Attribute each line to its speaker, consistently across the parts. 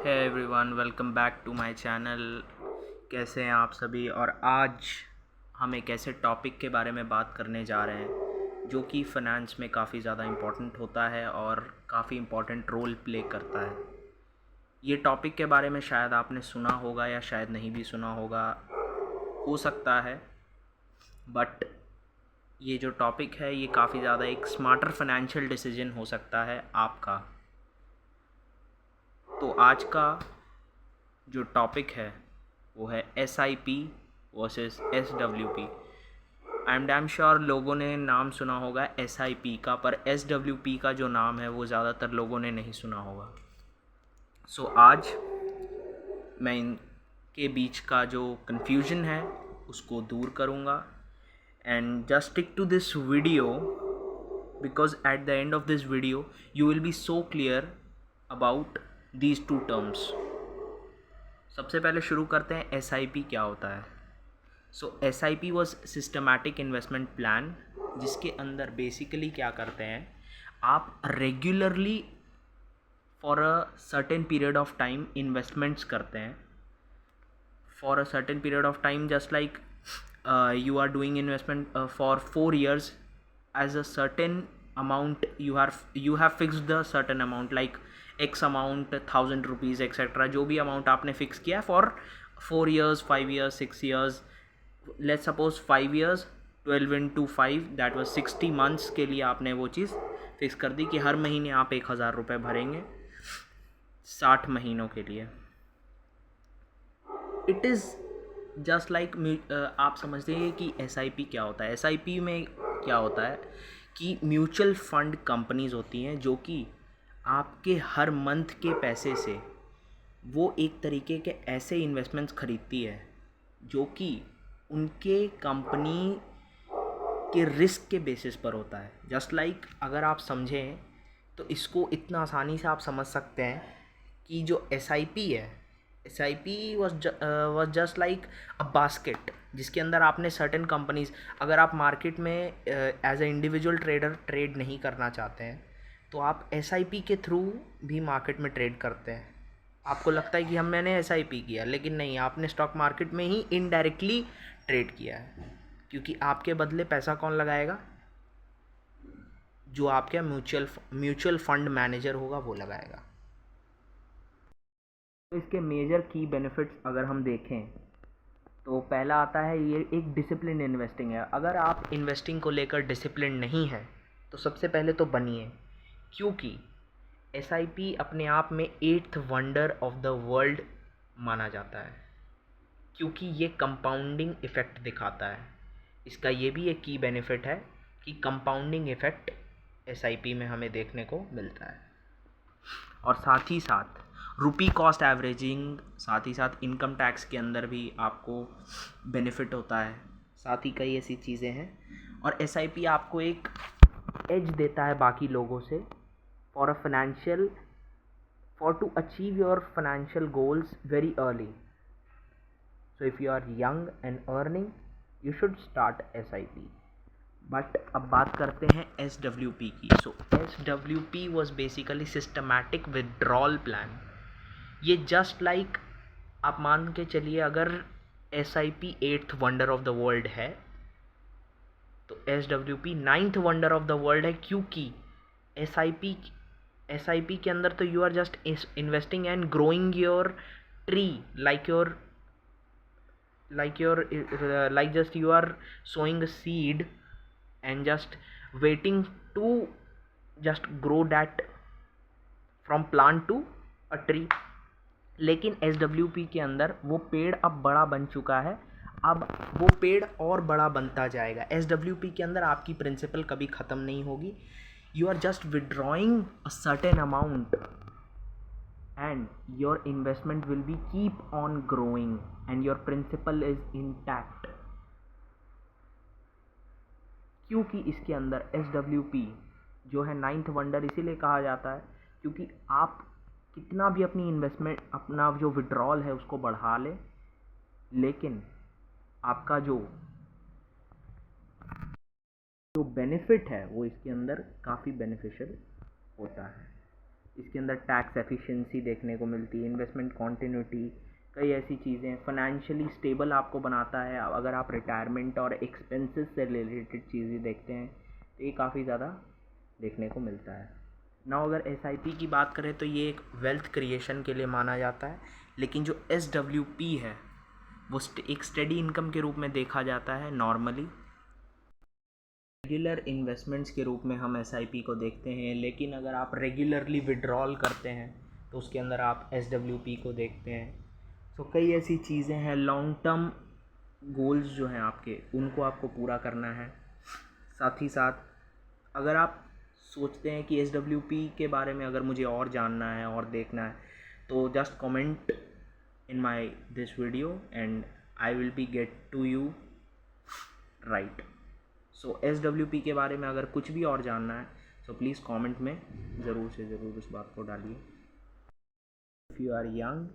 Speaker 1: Hey everyone, welcome back to my channel. कैसे हैं आप सभी? और आज हम एक ऐसे टॉपिक के बारे में बात करने जा रहे हैं जो कि फ़ाइनेंस में काफ़ी ज़्यादा इम्पोर्टेंट होता है और काफ़ी इम्पोर्टेंट रोल प्ले करता है। ये टॉपिक के बारे में शायद आपने सुना होगा या शायद नहीं भी सुना होगा, हो सकता है, बट ये जो टॉपिक है ये काफ़ी ज़्यादा एक स्मार्टर फाइनेंशियल डिसीजन हो सकता है आपका। तो आज का जो टॉपिक है वो है SIP versus SWP। I am damn sure लोगों ने नाम सुना होगा SIP का, पर SWP का जो नाम है वो ज़्यादातर लोगों ने नहीं सुना होगा। सो आज मैं इनके बीच का जो कन्फ्यूजन है उसको दूर करूँगा। And just stick to this video because at the end of this video you will be so clear about these two terms. सबसे पहले शुरू करते हैं SIP क्या होता है। सो SIP was systematic investment plan, जिसके अंदर बेसिकली क्या करते हैं, आप regularly for a certain period of time investments करते हैं for a certain period of time, just like you are doing investment for 4 years as a certain amount. You have fixed the certain amount like x amount, 1000 rupees etc. जो भी amount आपने fix किया for 4 years, 5 years, 6 years, let's suppose 5 years, 12 into 5 that was 60 months के लिए आपने वो चीज़ fix कर दी कि हर महीने आप 1000 रुपये भरेंगे 60 महीनों के लिए। इट इज़ जस्ट लाइक आप समझते हैं कि SIP क्या होता है। SIP में क्या होता है कि म्यूचुअल फंड कंपनीज होती हैं जो कि आपके हर मंथ के पैसे से वो एक तरीके के ऐसे इन्वेस्टमेंट्स खरीदती है जो कि उनके कंपनी के रिस्क के बेसिस पर होता है। जस्ट लाइक अगर आप समझें तो इसको इतना आसानी से आप समझ सकते हैं कि जो SIP है, SIP was just like a basket जिसके अंदर आपने सर्टेन कंपनीज, अगर आप मार्केट में as a individual trader trade नहीं करना चाहते हैं तो आप SIP के थ्रू भी मार्केट में ट्रेड करते हैं। आपको लगता है कि मैंने SIP किया, लेकिन नहीं, आपने स्टॉक मार्केट में ही इनडायरेक्टली ट्रेड किया है, क्योंकि आपके बदले पैसा कौन लगाएगा? जो आपका म्यूचुअल फंड मैनेजर होगा वो लगाएगा। तो इसके मेजर की बेनिफिट्स अगर हम देखें तो पहला आता है, ये एक डिसिप्लिन इन्वेस्टिंग है। अगर आप इन्वेस्टिंग को लेकर डिसिप्लिन नहीं है तो सबसे पहले तो बनिए, क्योंकि SIP अपने आप में 8th wonder of the world माना जाता है, क्योंकि ये कंपाउंडिंग इफ़ेक्ट दिखाता है। इसका ये भी एक की बेनिफिट है कि कंपाउंडिंग इफ़ेक्ट SIP में हमें देखने को मिलता है। और साथ ही साथ रुपी कॉस्ट एवरेजिंग, साथ ही साथ इनकम टैक्स के अंदर भी आपको बेनिफिट होता है। साथ ही कई ऐसी चीज़ें हैं, और SIP आपको एक एज देता है बाकी लोगों से for to achieve your financial goals very early. So if you are young and earning, you should start SIP. But अब बात करते हैं SWP की। So SWP was basically systematic withdrawal plan. ये जस्ट लाइक आप मान के चलिए, अगर SIP 8th wonder of the world है तो SWP 9th wonder of the world है, क्योंकि SIP के अंदर तो you are just investing and growing your tree, like just you are sowing a seed and just waiting to just grow that from plant to a tree. लेकिन SWP के अंदर वो पेड़ अब बड़ा बन चुका है, अब वो पेड़ और बड़ा बनता जाएगा। SWP के अंदर आपकी प्रिंसिपल कभी ख़त्म नहीं होगी। You are just withdrawing a certain amount and your investment will be keep on growing and your principal is intact, क्योंकि इसके अंदर SWP जो है 9th वंडर इसीलिए कहा जाता है क्योंकि आप कितना भी अपनी इन्वेस्टमेंट, अपना जो विड्रॉल है उसको बढ़ा ले, लेकिन आपका जो बेनिफिट है वो इसके अंदर काफ़ी बेनिफिशियल होता है। इसके अंदर टैक्स एफिशिएंसी देखने को मिलती है, इन्वेस्टमेंट कॉन्टिन्यूटी, कई ऐसी चीज़ें। फाइनेंशियली स्टेबल आपको बनाता है। अगर आप रिटायरमेंट और एक्सपेंसेस से रिलेटेड चीज़ें देखते हैं तो ये काफ़ी ज़्यादा देखने को मिलता है ना। अगर SIP की बात करें तो ये एक वेल्थ क्रिएशन के लिए माना जाता है, लेकिन जो SWP है वो एक स्टेडी इनकम के रूप में देखा जाता है नॉर्मली। रेगुलर इन्वेस्टमेंट्स के रूप में हम SIP को देखते हैं, लेकिन अगर आप रेगुलरली विड्रॉल करते हैं तो उसके अंदर आप SWP को देखते हैं। तो कई ऐसी चीज़ें हैं, लॉन्ग टर्म गोल्स जो हैं आपके, उनको आपको पूरा करना है। साथ ही साथ अगर आप सोचते हैं कि SWP के बारे में अगर मुझे और जानना है और देखना है तो just comment in this video and I will be get to you right. So SWP के बारे में अगर कुछ भी और जानना है तो प्लीज़ कमेंट में ज़रूर से ज़रूर उस बात को डालिए। If you are young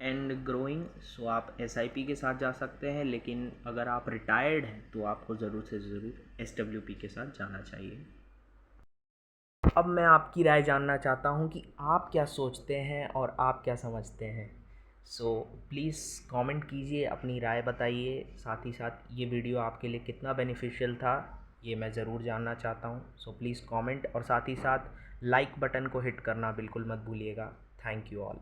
Speaker 1: and growing so आप SIP के साथ जा सकते हैं, लेकिन अगर आप रिटायर्ड हैं तो आपको ज़रूर से ज़रूर SWP के साथ जाना चाहिए। अब मैं आपकी राय जानना चाहता हूँ कि आप क्या सोचते हैं और आप क्या समझते हैं। सो प्लीज़ कमेंट कीजिए, अपनी राय बताइए। साथ ही साथ ये वीडियो आपके लिए कितना बेनिफिशियल था ये मैं ज़रूर जानना चाहता हूँ। सो प्लीज़ कमेंट और साथ ही साथ लाइक बटन को हिट करना बिल्कुल मत भूलिएगा। Thank you all.